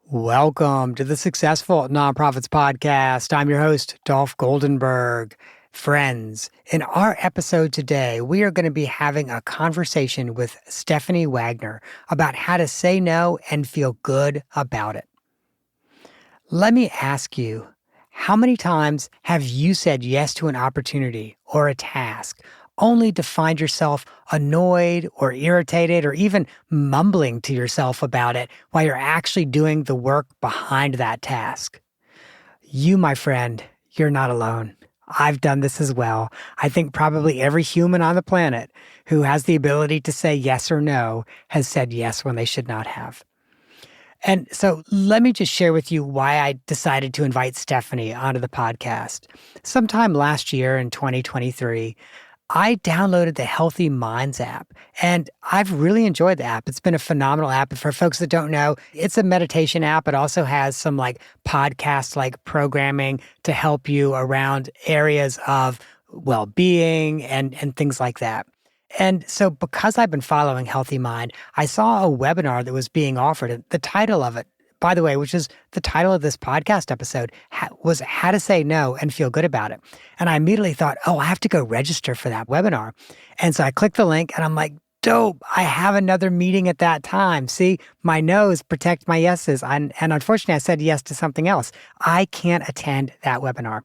Welcome to the Successful Nonprofits Podcast. I'm your host, Dolph Goldenberg. Friends, in our episode today, we are going to be having a conversation with Stephanie Wagner about how to say no and feel good about it. Let me ask you, how many times have you said yes to an opportunity or a task only to find yourself annoyed or irritated or even mumbling to yourself about it while you're actually doing the work behind that task? You, my friend, you're not alone. I've done this as well. I think probably every human on the planet who has the ability to say yes or no has said yes when they should not have. And so let me just share with you why I decided to invite Stephanie onto the podcast. Sometime last year in 2023, I downloaded the Healthy Minds app, and I've really enjoyed the app. It's been a phenomenal app. For folks that don't know, it's a meditation app. It also has some podcast programming to help you around areas of well-being and things like that. And so because I've been following Healthy Mind, I saw a webinar that was being offered. And the title of it, by the way, which is the title of this podcast episode, was How to Say No and Feel Good About It. And I immediately thought, oh, I have to go register for that webinar. And so I clicked the link and I'm like, dope, I have another meeting at that time. See, my no's protect my yeses. And unfortunately, I said yes to something else. I can't attend that webinar.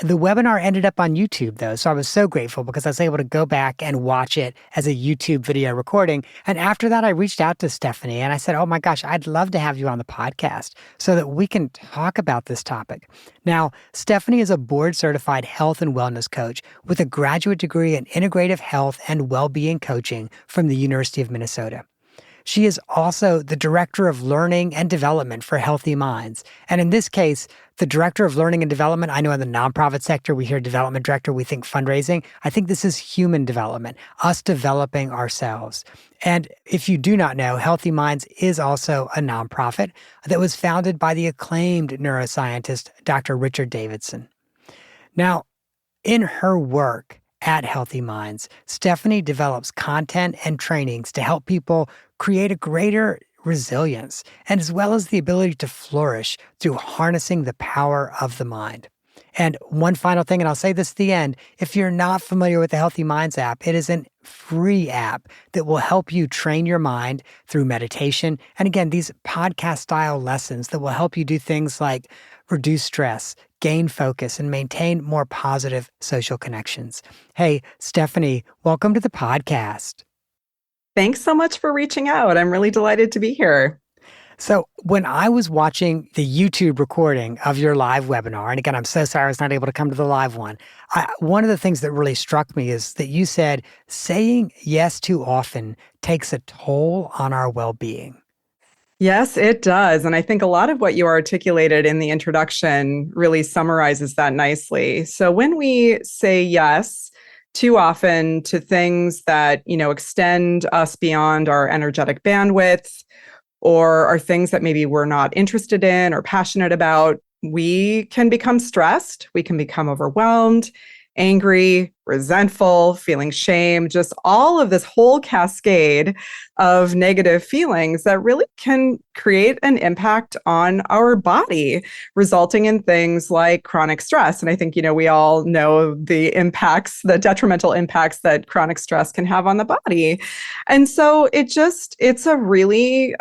The webinar ended up on YouTube, though, so I was so grateful because I was able to go back and watch it as a YouTube video recording. And after that, I reached out to Stephanie and I said, oh my gosh, I'd love to have you on the podcast so that we can talk about this topic. Now, Stephanie is a board-certified health and wellness coach with a graduate degree in integrative health and well-being coaching from the University of Minnesota. She is also the Director of Learning and Development for Healthy Minds. And in this case, the Director of Learning and Development, I know in the nonprofit sector, we hear development director, we think fundraising. I think this is human development, us developing ourselves. And if you do not know, Healthy Minds is also a nonprofit that was founded by the acclaimed neuroscientist, Dr. Richard Davidson. Now, in her work at Healthy Minds, Stephanie develops content and trainings to help people create a greater resilience and as well as the ability to flourish through harnessing the power of the mind. And one final thing, and I'll say this at the end, if you're not familiar with the Healthy Minds app, it is a free app that will help you train your mind through meditation. And again, these podcast style lessons that will help you do things like reduce stress, gain focus, and maintain more positive social connections. Hey, Stephanie, welcome to the podcast. Thanks so much for reaching out. I'm really delighted to be here. So when I was watching the YouTube recording of your live webinar, and again, I'm so sorry I was not able to come to the live one, one of the things that really struck me is that you said saying yes too often takes a toll on our well-being. Yes, it does. And I think a lot of what you articulated in the introduction really summarizes that nicely. So when we say yes too often to things that, extend us beyond our energetic bandwidth, or are things that maybe we're not interested in or passionate about, we can become stressed, we can become overwhelmed, angry, resentful, feeling shame, just all of this whole cascade of negative feelings that really can create an impact on our body, resulting in things like chronic stress. And I think, we all know the impacts, the detrimental impacts that chronic stress can have on the body. And so it's a really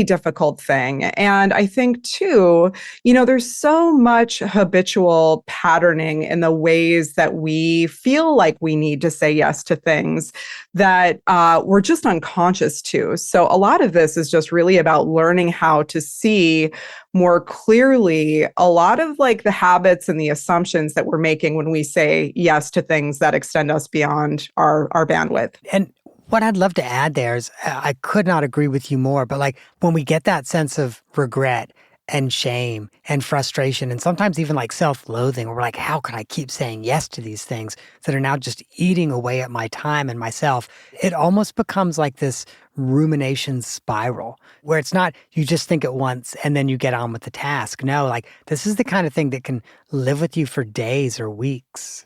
difficult thing. And I think too, there's so much habitual patterning in the ways that we feel like we need to say yes to things that we're just unconscious to. So a lot of this is just really about learning how to see more clearly a lot of the habits and the assumptions that we're making when we say yes to things that extend us beyond our bandwidth. And what I'd love to add there is I could not agree with you more, but when we get that sense of regret and shame and frustration and sometimes even self-loathing, we're like, how can I keep saying yes to these things that are now just eating away at my time and myself? It almost becomes like this rumination spiral where it's not you just think it once and then you get on with the task. No, this is the kind of thing that can live with you for days or weeks.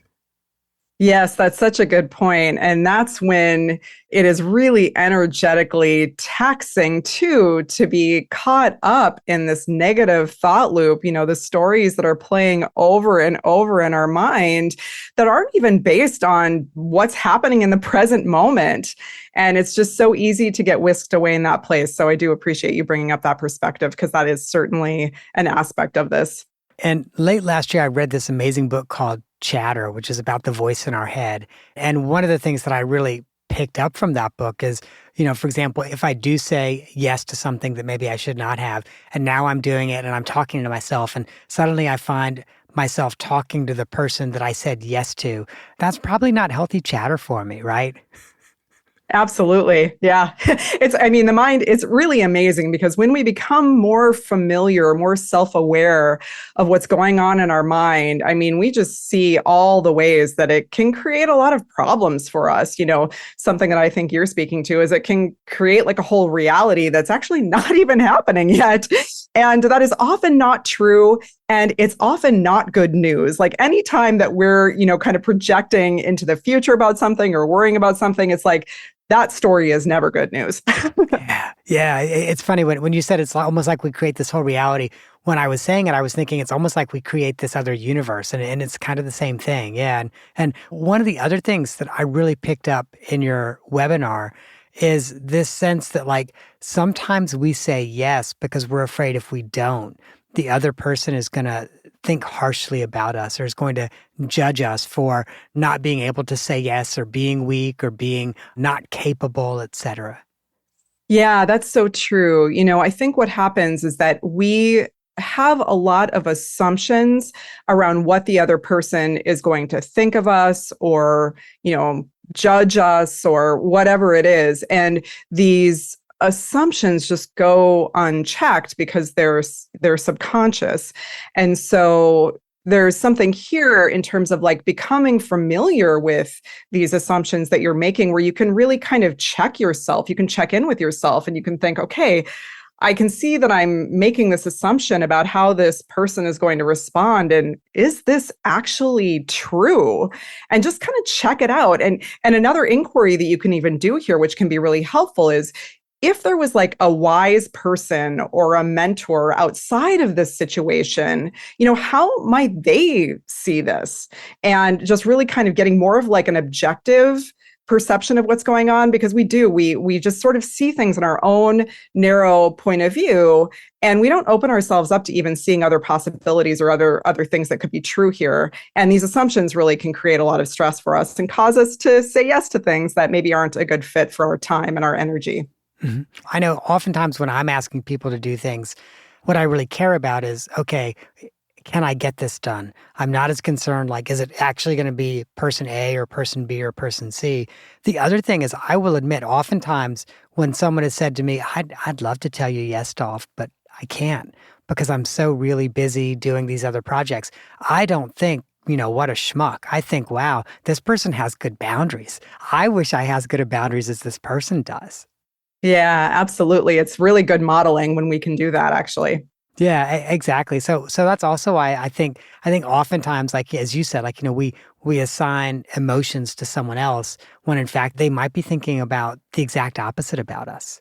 Yes, that's such a good point. And that's when it is really energetically taxing too to be caught up in this negative thought loop, the stories that are playing over and over in our mind that aren't even based on what's happening in the present moment. And it's just so easy to get whisked away in that place. So I do appreciate you bringing up that perspective because that is certainly an aspect of this. And late last year, I read this amazing book called Chatter, which is about the voice in our head. And one of the things that I really picked up from that book is, for example, if I do say yes to something that maybe I should not have, and now I'm doing it and I'm talking to myself, and suddenly I find myself talking to the person that I said yes to, that's probably not healthy chatter for me, right? Absolutely. Yeah. The mind, it's really amazing because when we become more familiar, more self aware of what's going on in our mind, we just see all the ways that it can create a lot of problems for us. Something that I think you're speaking to is it can create like a whole reality that's actually not even happening yet. And that is often not true. And it's often not good news. Like anytime that we're, kind of projecting into the future about something or worrying about something, it's like, that story is never good news. Yeah. Yeah. It's funny when you said it's almost like we create this whole reality. When I was saying it, I was thinking it's almost like we create this other universe and it's kind of the same thing. Yeah. And one of the other things that I really picked up in your webinar is this sense that like sometimes we say yes because we're afraid if we don't, the other person is going to think harshly about us or is going to judge us for not being able to say yes or being weak or being not capable, etc. Yeah, that's so true. I think what happens is that we have a lot of assumptions around what the other person is going to think of us or, judge us or whatever it is. And these assumptions just go unchecked because they're subconscious. And so there's something here in terms of like becoming familiar with these assumptions that you're making where you can really kind of check yourself. You can check in with yourself and you can think, okay, I can see that I'm making this assumption about how this person is going to respond. And is this actually true? And just kind of check it out. And another inquiry that you can even do here, which can be really helpful, is if there was like a wise person or a mentor outside of this situation, how might they see this? And just really kind of getting more of like an objective perception of what's going on because we just sort of see things in our own narrow point of view and we don't open ourselves up to even seeing other possibilities or other things that could be true here, and these assumptions really can create a lot of stress for us and cause us to say yes to things that maybe aren't a good fit for our time and our energy. Mhm. I know oftentimes when I'm asking people to do things, what I really care about is, okay, can I get this done? I'm not as concerned, like, is it actually going to be person A or person B or person C? The other thing is, I will admit, oftentimes when someone has said to me, I'd love to tell you yes, Dolph, but I can't because I'm so really busy doing these other projects. I don't think, what a schmuck. I think, wow, this person has good boundaries. I wish I had as good of boundaries as this person does. Yeah, absolutely. It's really good modeling when we can do that, actually. Yeah, exactly. So that's also why I think oftentimes, like as you said, like we assign emotions to someone else when in fact they might be thinking about the exact opposite about us.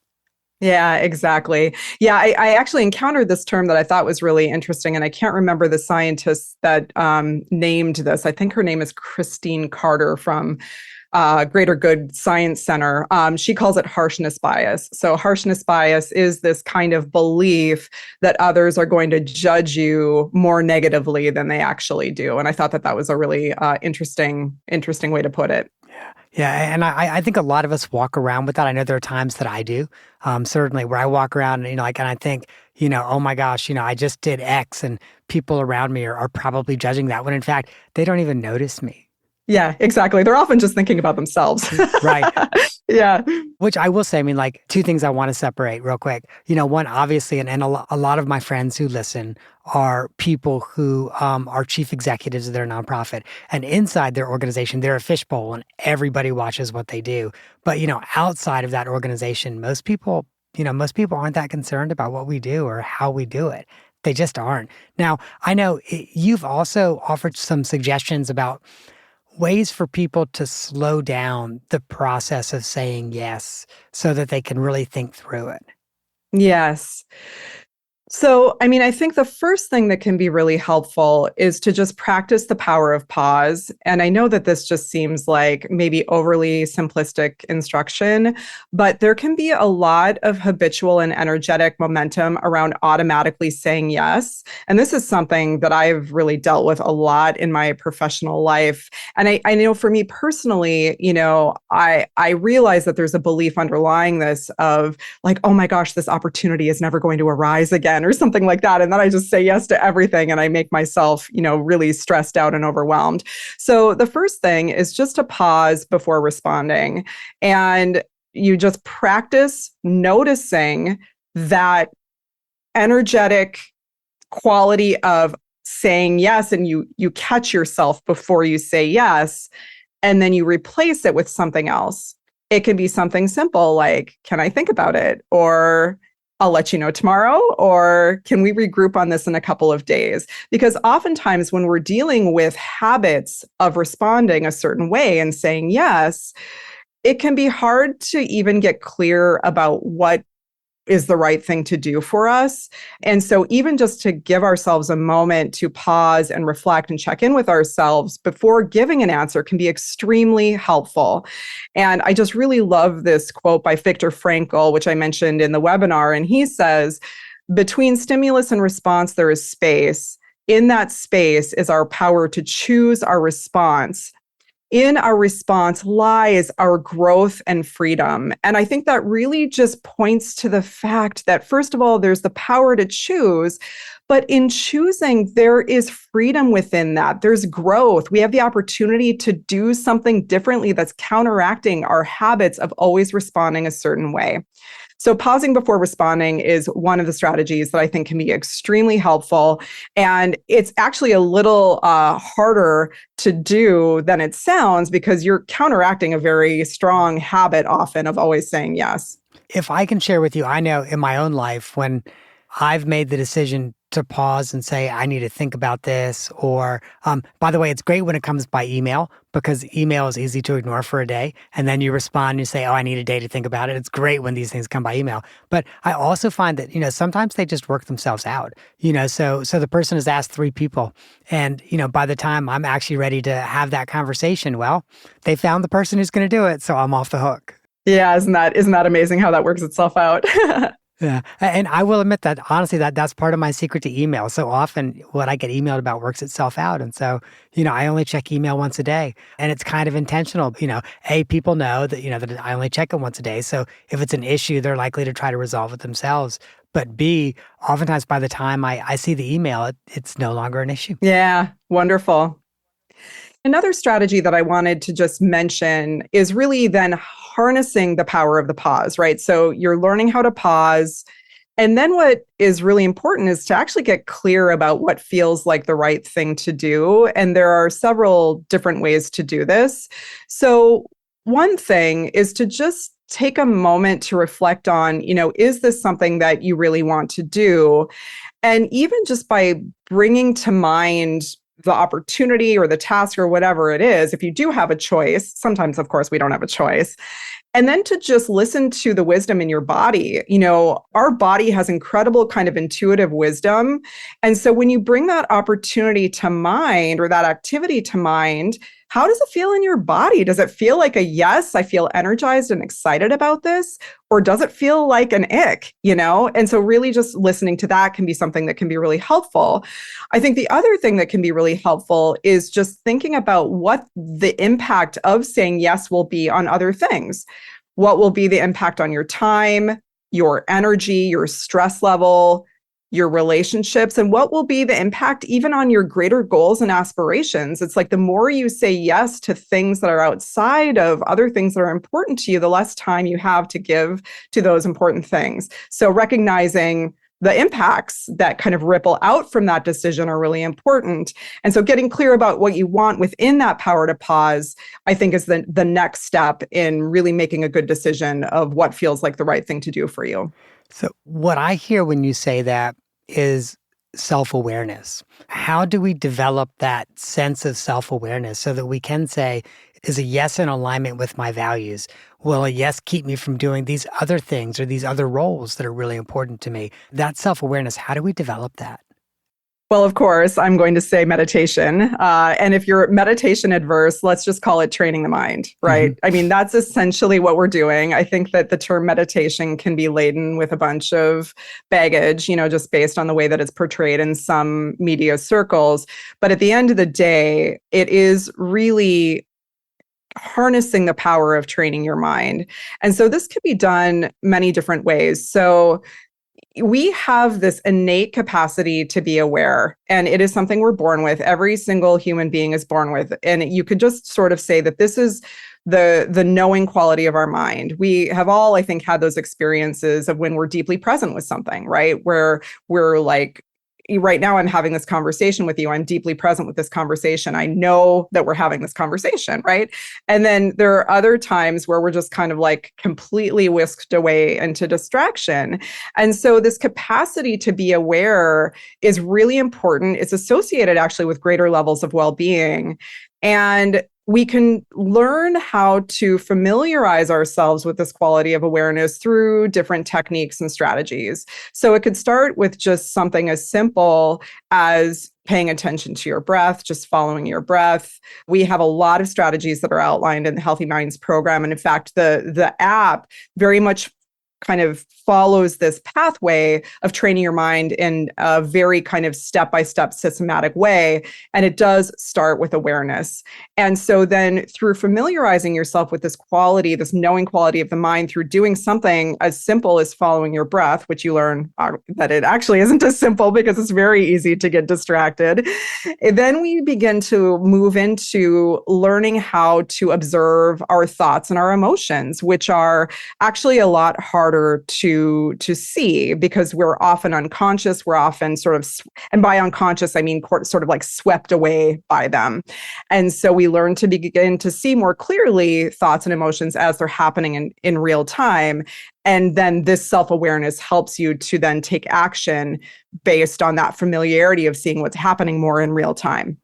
Yeah, exactly. Yeah, I actually encountered this term that I thought was really interesting, and I can't remember the scientist that named this. I think her name is Christine Carter from Greater Good Science Center. She calls it harshness bias. So, harshness bias is this kind of belief that others are going to judge you more negatively than they actually do. And I thought that that was a really interesting way to put it. Yeah, and I think a lot of us walk around with that. I know there are times that I do, certainly where I walk around and like, and I think, oh my gosh, I just did X, and people around me are probably judging that when in fact they don't even notice me. Yeah, exactly. They're often just thinking about themselves. Right. Yeah. Which I will say, I mean, like two things I want to separate real quick. One, obviously, and a lot of my friends who listen are people who are chief executives of their nonprofit. And inside their organization, they're a fishbowl and everybody watches what they do. But, outside of that organization, most people aren't that concerned about what we do or how we do it. They just aren't. Now, I know you've also offered some suggestions about ways for people to slow down the process of saying yes so that they can really think through it? Yes. So, I mean, I think the first thing that can be really helpful is to just practice the power of pause. And I know that this just seems like maybe overly simplistic instruction, but there can be a lot of habitual and energetic momentum around automatically saying yes. And this is something that I've really dealt with a lot in my professional life. And I know for me personally, I realize that there's a belief underlying this of like, oh my gosh, this opportunity is never going to arise again or something like that. And then I just say yes to everything and I make myself, really stressed out and overwhelmed. So the first thing is just to pause before responding. And you just practice noticing that energetic quality of saying yes, and you catch yourself before you say yes, and then you replace it with something else. It can be something simple like, can I think about it? Or I'll let you know tomorrow, or can we regroup on this in a couple of days? Because oftentimes when we're dealing with habits of responding a certain way and saying yes, it can be hard to even get clear about what is the right thing to do for us. And so, even just to give ourselves a moment to pause and reflect and check in with ourselves before giving an answer can be extremely helpful. And I just really love this quote by Viktor Frankl, which I mentioned in the webinar. And he says, between stimulus and response, there is space. In that space is our power to choose our response. In our response lies our growth and freedom. And I think that really just points to the fact that, first of all, there's the power to choose. But in choosing, there is freedom within that. There's growth. We have the opportunity to do something differently that's counteracting our habits of always responding a certain way. So pausing before responding is one of the strategies that I think can be extremely helpful. And it's actually a little harder to do than it sounds because you're counteracting a very strong habit often of always saying yes. If I can share with you, I know in my own life when I've made the decision to pause and say, I need to think about this. Or, by the way, it's great when it comes by email because email is easy to ignore for a day. And then you respond and you say, oh, I need a day to think about it. It's great when these things come by email. But I also find that, sometimes they just work themselves out, so the person has asked 3 people. And, by the time I'm actually ready to have that conversation, well, they found the person who's going to do it. So I'm off the hook. Yeah, isn't that amazing how that works itself out? Yeah. And I will admit that honestly, that's part of my secret to email. So often what I get emailed about works itself out. And so, I only check email once a day and it's kind of intentional. People know that, that I only check it once a day. So if it's an issue, they're likely to try to resolve it themselves. But B, oftentimes by the time I see the email, it's no longer an issue. Yeah, wonderful. Another strategy that I wanted to just mention is really then harnessing the power of the pause, right? So you're learning how to pause. And then what is really important is to actually get clear about what feels like the right thing to do. And there are several different ways to do this. So one thing is to just take a moment to reflect on, is this something that you really want to do? And even just by bringing to mind the opportunity or the task or whatever it is, if you do have a choice, sometimes, of course, we don't have a choice. And then to just listen to the wisdom in your body. Our body has incredible kind of intuitive wisdom. And so when you bring that opportunity to mind or that activity to mind, how does it feel in your body? Does it feel like a yes, I feel energized and excited about this? Or does it feel like an ick, And so really just listening to that can be something that can be really helpful. I think the other thing that can be really helpful is just thinking about what the impact of saying yes will be on other things. What will be the impact on your time, your energy, your stress level, your relationships, and what will be the impact even on your greater goals and aspirations? It's like the more you say yes to things that are outside of other things that are important to you, the less time you have to give to those important things. So recognizing the impacts that kind of ripple out from that decision are really important. And so getting clear about what you want within that power to pause, I think is the next step in really making a good decision of what feels like the right thing to do for you. So what I hear when you say that is self-awareness. How do we develop that sense of self-awareness so that we can say, is a yes in alignment with my values? Will a yes keep me from doing these other things or these other roles that are really important to me? That self-awareness, how do we develop that? Well, of course, I'm going to say meditation. And if you're meditation adverse, let's just call it training the mind, right? Mhm. I mean, that's essentially what we're doing. I think that the term meditation can be laden with a bunch of baggage, just based on the way that it's portrayed in some media circles. But at the end of the day, it is really harnessing the power of training your mind. And so this could be done many different ways. So we have this innate capacity to be aware, and it is something we're born with. Every single human being is born with, and you could just sort of say that this is the knowing quality of our mind. We have all, I think, had those experiences of when we're deeply present with something, right? Where we're like, right now I'm having this conversation with you. I'm deeply present with this conversation. I know that we're having this conversation, right? And then there are other times where we're just kind of like completely whisked away into distraction. And so this capacity to be aware is really important. It's associated actually with greater levels of well-being. And we can learn how to familiarize ourselves with this quality of awareness through different techniques and strategies. So it could start with just something as simple as paying attention to your breath, just following your breath. We have a lot of strategies that are outlined in the Healthy Minds program. And in fact, the app very much kind of follows this pathway of training your mind in a very kind of step-by-step systematic way. And it does start with awareness. And so then through familiarizing yourself with this quality, this knowing quality of the mind through doing something as simple as following your breath, which you learn that it actually isn't as simple because it's very easy to get distracted. Then we begin to move into learning how to observe our thoughts and our emotions, which are actually a lot harder to see because we're often unconscious. We're often sort of, and by unconscious, I mean sort of like swept away by them. And so we learn to begin to see more clearly thoughts and emotions as they're happening in real time. And then this self-awareness helps you to then take action based on that familiarity of seeing what's happening more in real time.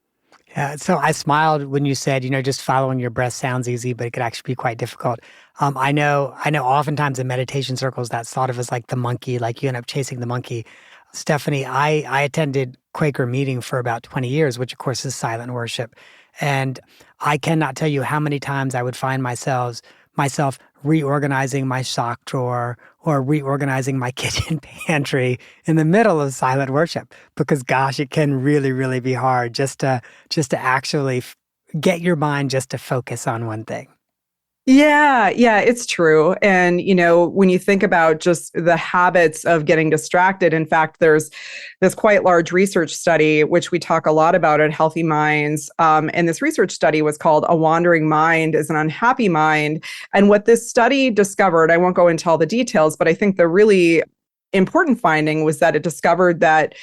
Yeah, so I smiled when you said, just following your breath sounds easy, but it could actually be quite difficult. I know oftentimes in meditation circles that's thought of as like the monkey, like you end up chasing the monkey. Stephanie, I attended Quaker meeting for about 20 years, which of course is silent worship. And I cannot tell you how many times I would find myself reorganizing my sock drawer or reorganizing my kitchen pantry in the middle of silent worship because gosh, it can really, really be hard just to actually get your mind just to focus on one thing. Yeah, it's true. And, when you think about just the habits of getting distracted, in fact, there's this quite large research study, which we talk a lot about at Healthy Minds. And this research study was called A Wandering Mind is an Unhappy Mind. And what this study discovered, I won't go into all the details, but I think the really important finding was that it discovered that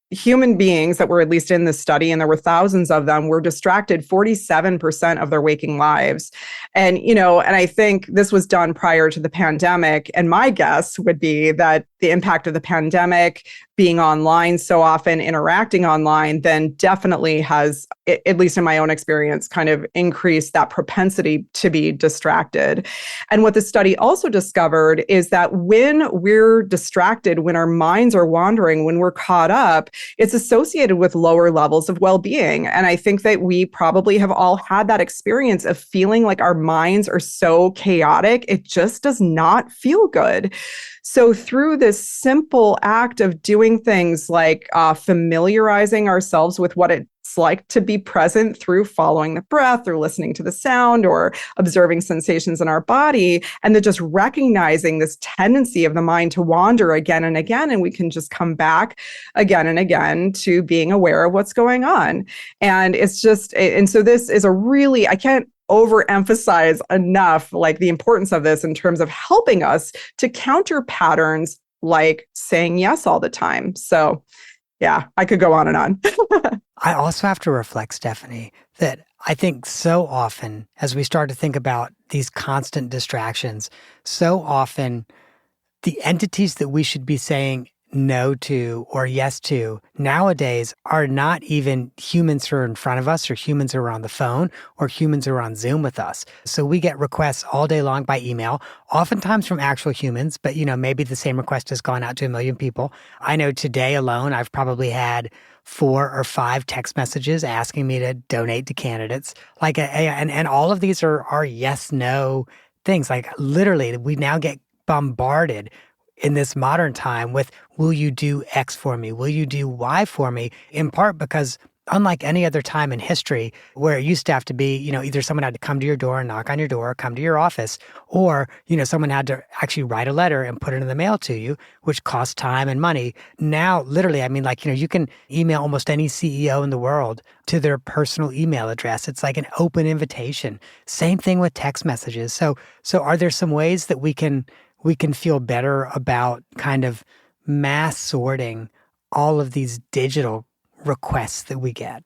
human beings that were at least in this study, and there were thousands of them, were distracted 47% of their waking lives. And I think this was done prior to the pandemic. And my guess would be that the impact of the pandemic, being online so often, interacting online, then definitely has, at least in my own experience, kind of increased that propensity to be distracted. And what the study also discovered is that when we're distracted, when our minds are wandering, when we're caught up, it's associated with lower levels of well-being. And I think that we probably have all had that experience of feeling like our minds are so chaotic, it just does not feel good. So through this simple act of doing things like familiarizing ourselves with what it's like to be present through following the breath or listening to the sound or observing sensations in our body, and then just recognizing this tendency of the mind to wander again and again, and we can just come back again and again to being aware of what's going on. And so this is a really, I can't overemphasize enough like the importance of this in terms of helping us to counter patterns like saying yes all the time. So yeah, I could go on and on. I also have to reflect, Stephanie, that I think so often as we start to think about these constant distractions, so often the entities that we should be saying no to or yes to nowadays are not even humans who are in front of us or humans who are on the phone or humans who are on Zoom with us. So we get requests all day long by email, oftentimes from actual humans, but maybe the same request has gone out to a million people. I know today alone, I've probably had 4 or 5 text messages asking me to donate to candidates. And all of these are yes, no things. Like literally, we now get bombarded in this modern time with, will you do X for me? Will you do Y for me? In part because unlike any other time in history where it used to have to be, either someone had to come to your door and knock on your door, come to your office, or, someone had to actually write a letter and put it in the mail to you, which costs time and money. Now, literally, I mean, you can email almost any CEO in the world to their personal email address. It's like an open invitation. Same thing with text messages. So are there some ways that we can feel better about kind of mass sorting all of these digital requests that we get?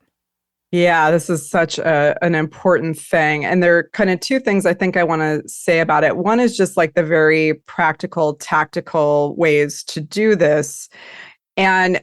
Yeah, this is such an important thing. And there are kind of two things I think I want to say about it. One is just like the very practical, tactical ways to do this. And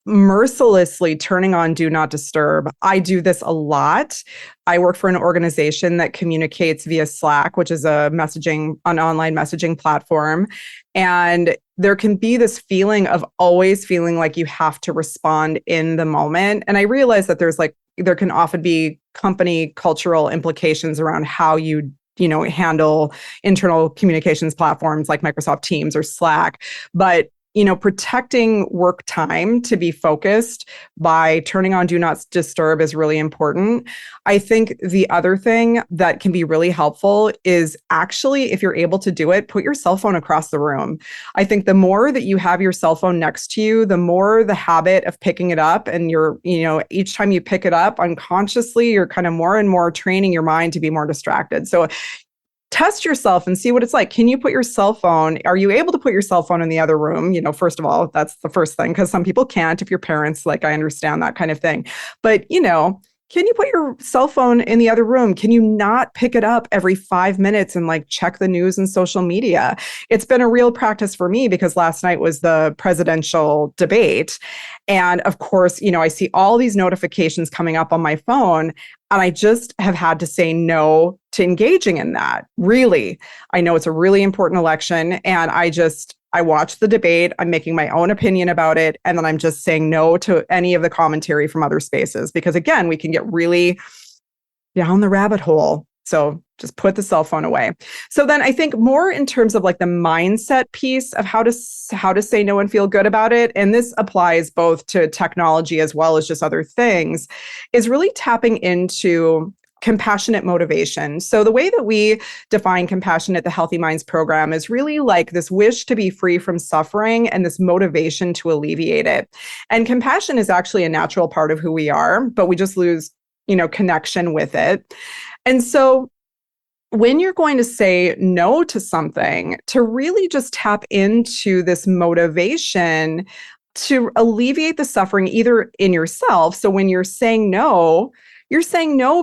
mercilessly turning on do not disturb. I do this a lot. I work for an organization that communicates via Slack, which is an online messaging platform. And there can be this feeling of always feeling like you have to respond in the moment. And I realize that there can often be company cultural implications around how you handle internal communications platforms like Microsoft Teams or Slack. But protecting work time to be focused by turning on do not disturb is really important. I think the other thing that can be really helpful is actually, if you're able to do it, put your cell phone across the room. I think the more that you have your cell phone next to you, the more the habit of picking it up, and each time you pick it up unconsciously, you're kind of more and more training your mind to be more distracted. So test yourself and see what it's like. Can you put your cell phone? Are you able to put your cell phone in the other room? First of all, that's the first thing, because some people can't. If you're parents, I understand that kind of thing. But, can you put your cell phone in the other room? Can you not pick it up every 5 minutes and check the news and social media? It's been a real practice for me because last night was the presidential debate. And of course, I see all these notifications coming up on my phone, and I just have had to say no to engaging in that. Really, I know it's a really important election, and I watch the debate. I'm making my own opinion about it. And then I'm just saying no to any of the commentary from other spaces, because again, we can get really down the rabbit hole. So just put the cell phone away. So then I think more in terms of the mindset piece of how to say no and feel good about it, and this applies both to technology as well as just other things, is really tapping into compassionate motivation. So the way that we define compassion at the Healthy Minds program is really this wish to be free from suffering and this motivation to alleviate it. And compassion is actually a natural part of who we are, but we just lose, connection with it. And so when you're going to say no to something, to really just tap into this motivation to alleviate the suffering either in yourself. So when you're saying no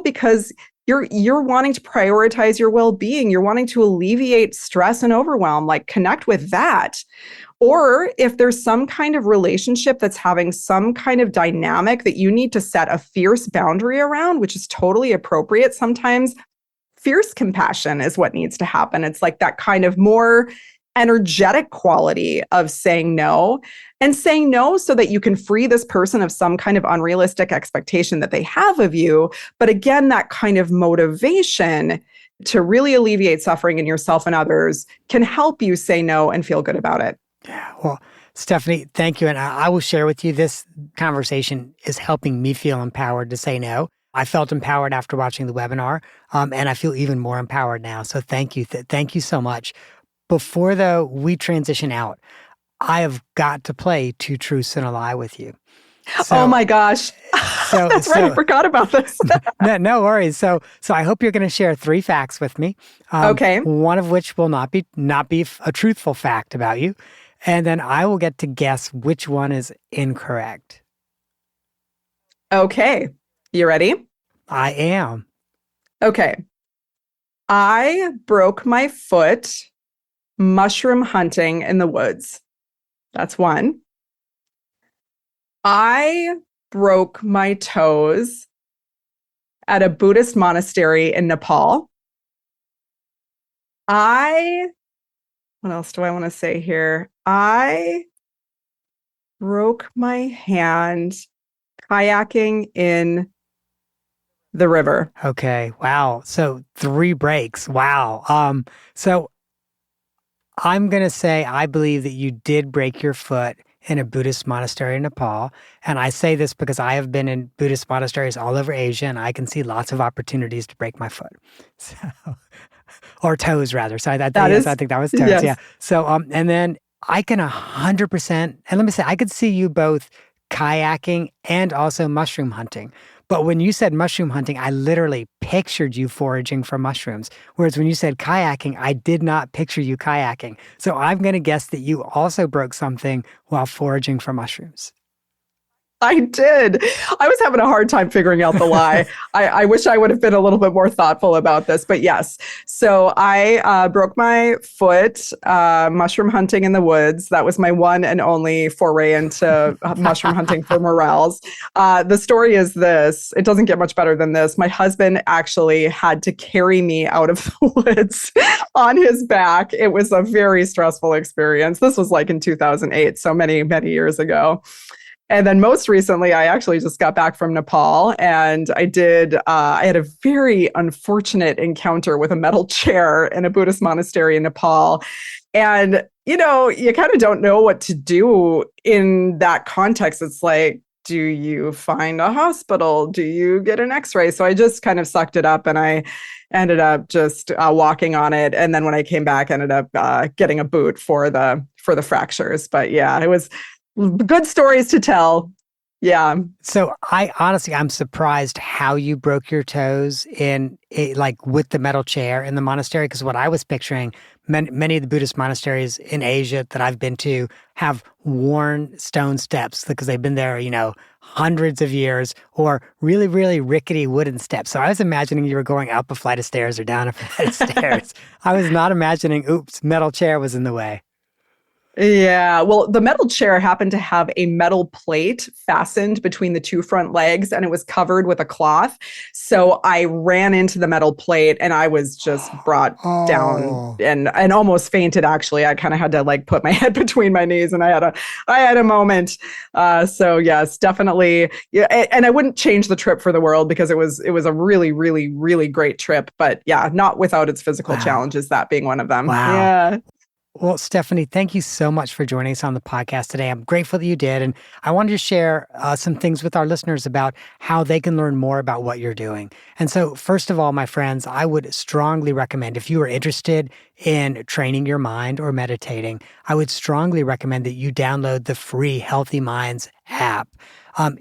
because you're wanting to prioritize your well-being. You're wanting to alleviate stress and overwhelm, connect with that. Or if there's some kind of relationship that's having some kind of dynamic that you need to set a fierce boundary around, which is totally appropriate. Sometimes fierce compassion is what needs to happen. It's that kind of more energetic quality of saying no, and saying no so that you can free this person of some kind of unrealistic expectation that they have of you. But again, that kind of motivation to really alleviate suffering in yourself and others can help you say no and feel good about it. Yeah. Well, Stephanie, thank you. And I will share with you, this conversation is helping me feel empowered to say no. I felt empowered after watching the webinar, and I feel even more empowered now. So thank you. Thank you so much. Before, though, we transition out, I have got to play Two Truths and a Lie with you. Oh So, my gosh. so, That's right. I so, forgot about this. no worries. So I hope you're going to share 3 facts with me. Okay. One of which will not be a truthful fact about you, and then I will get to guess which one is incorrect. Okay. You ready? I am. Okay. I broke my foot mushroom hunting in the woods. That's one. I broke my toes at a Buddhist monastery in Nepal. I, what else do I want to say here? I broke my hand kayaking in the river. Okay. Wow. So 3 breaks. Wow. So I'm going to say I believe that you did break your foot in a Buddhist monastery in Nepal. And I say this because I have been in Buddhist monasteries all over Asia and I can see lots of opportunities to break my foot. So, or toes rather. So That yes, I is, think that was toes. Yeah. yes. So, and then I can 100%, and let me say, I could see you both kayaking and also mushroom hunting. But when you said mushroom hunting, I literally pictured you foraging for mushrooms. Whereas when you said kayaking, I did not picture you kayaking. So I'm going to guess that you also broke something while foraging for mushrooms. I did. I was having a hard time figuring out the lie. I wish I would have been a little bit more thoughtful about this, but yes. So I broke my foot mushroom hunting in the woods. That was my one and only foray into mushroom hunting for morels. The story is this. It doesn't get much better than this. My husband actually had to carry me out of the woods on his back. It was a very stressful experience. This was like in 2008, so many, many years ago. And then most recently, I actually just got back from Nepal and I had a very unfortunate encounter with a metal chair in a Buddhist monastery in Nepal. And, you kind of don't know what to do in that context. It's like, do you find a hospital? Do you get an x-ray? So I just kind of sucked it up and I ended up just walking on it. And then when I came back, I ended up getting a boot for the fractures. But yeah, it was good stories to tell. Yeah. So I'm surprised how you broke your toes in like with the metal chair in the monastery. Because what I was picturing, many of the Buddhist monasteries in Asia that I've been to have worn stone steps because they've been there, hundreds of years, or really, really rickety wooden steps. So I was imagining you were going up a flight of stairs or down a flight of stairs. I was not imagining, oops, metal chair was in the way. Yeah, well, the metal chair happened to have a metal plate fastened between the two front legs and it was covered with a cloth. So I ran into the metal plate and I was just brought down Oh, and almost fainted actually. I kind of had to like put my head between my knees and I had a moment. So yes, definitely. Yeah, and I wouldn't change the trip for the world because it was a really, really, really great trip, but yeah, not without its physical wow. challenges, that being one of them. Wow. Yeah. Well, Stephanie, thank you so much for joining us on the podcast today. I'm grateful that you did. And I wanted to share some things with our listeners about how they can learn more about what you're doing. And so, first of all, my friends, I would strongly recommend if you are interested in training your mind or meditating, I would strongly recommend that you download the free Healthy Minds app.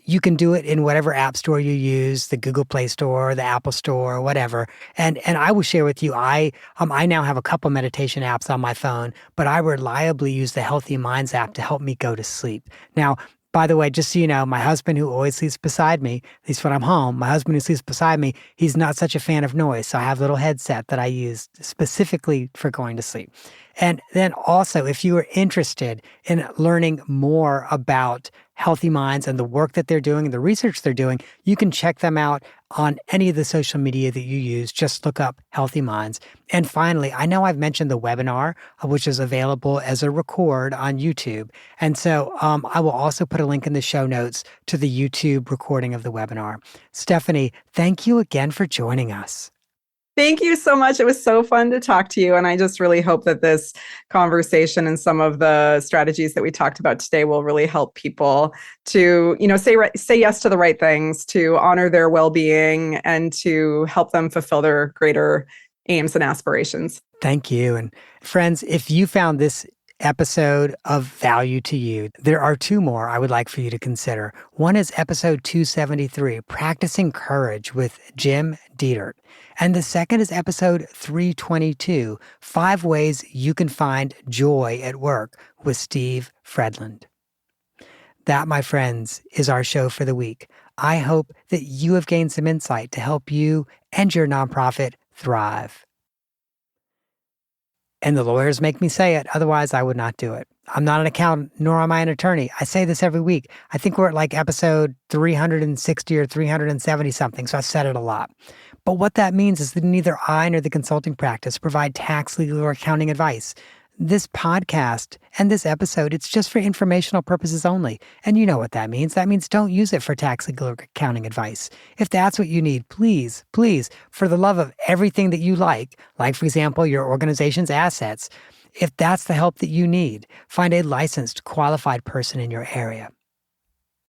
You can do it in whatever app store you use, the Google Play Store, the Apple Store, whatever. And I will share with you, I now have a couple meditation apps on my phone, but I reliably use the Healthy Minds app to help me go to sleep. Now, by the way, just so you know, my husband who always sleeps beside me, at least when I'm home, my husband who sleeps beside me, he's not such a fan of noise. So I have a little headset that I use specifically for going to sleep. And then also, if you are interested in learning more about Healthy Minds and the work that they're doing and the research they're doing, you can check them out on any of the social media that you use. Just look up Healthy Minds. And finally, I know I've mentioned the webinar, which is available as a record on YouTube. And so I will also put a link in the show notes to the YouTube recording of the webinar. Stephanie, thank you again for joining us. Thank you so much. It was so fun to talk to you. And I just really hope that this conversation and some of the strategies that we talked about today will really help people to, say yes to the right things, to honor their well-being, and to help them fulfill their greater aims and aspirations. Thank you. And friends, if you found this episode of value to you, there are two more I would like for you to consider. One is episode 273, Practicing Courage with Jim Dietert. And the second is episode 322, 5 Ways You Can Find Joy at Work with Steve Fredland. That, my friends, is our show for the week. I hope that you have gained some insight to help you and your nonprofit thrive. And the lawyers make me say it. Otherwise, I would not do it. I'm not an accountant, nor am I an attorney. I say this every week. I think we're at like episode 360 or 370 something, so I've said it a lot. But what that means is that neither I nor the consulting practice provide tax, legal, or accounting advice. This podcast and this episode, it's just for informational purposes only. And you know what that means. That means don't use it for tax, legal, or accounting advice. If that's what you need, please, please, for the love of everything that you like, for example, your organization's assets, if that's the help that you need, find a licensed, qualified person in your area.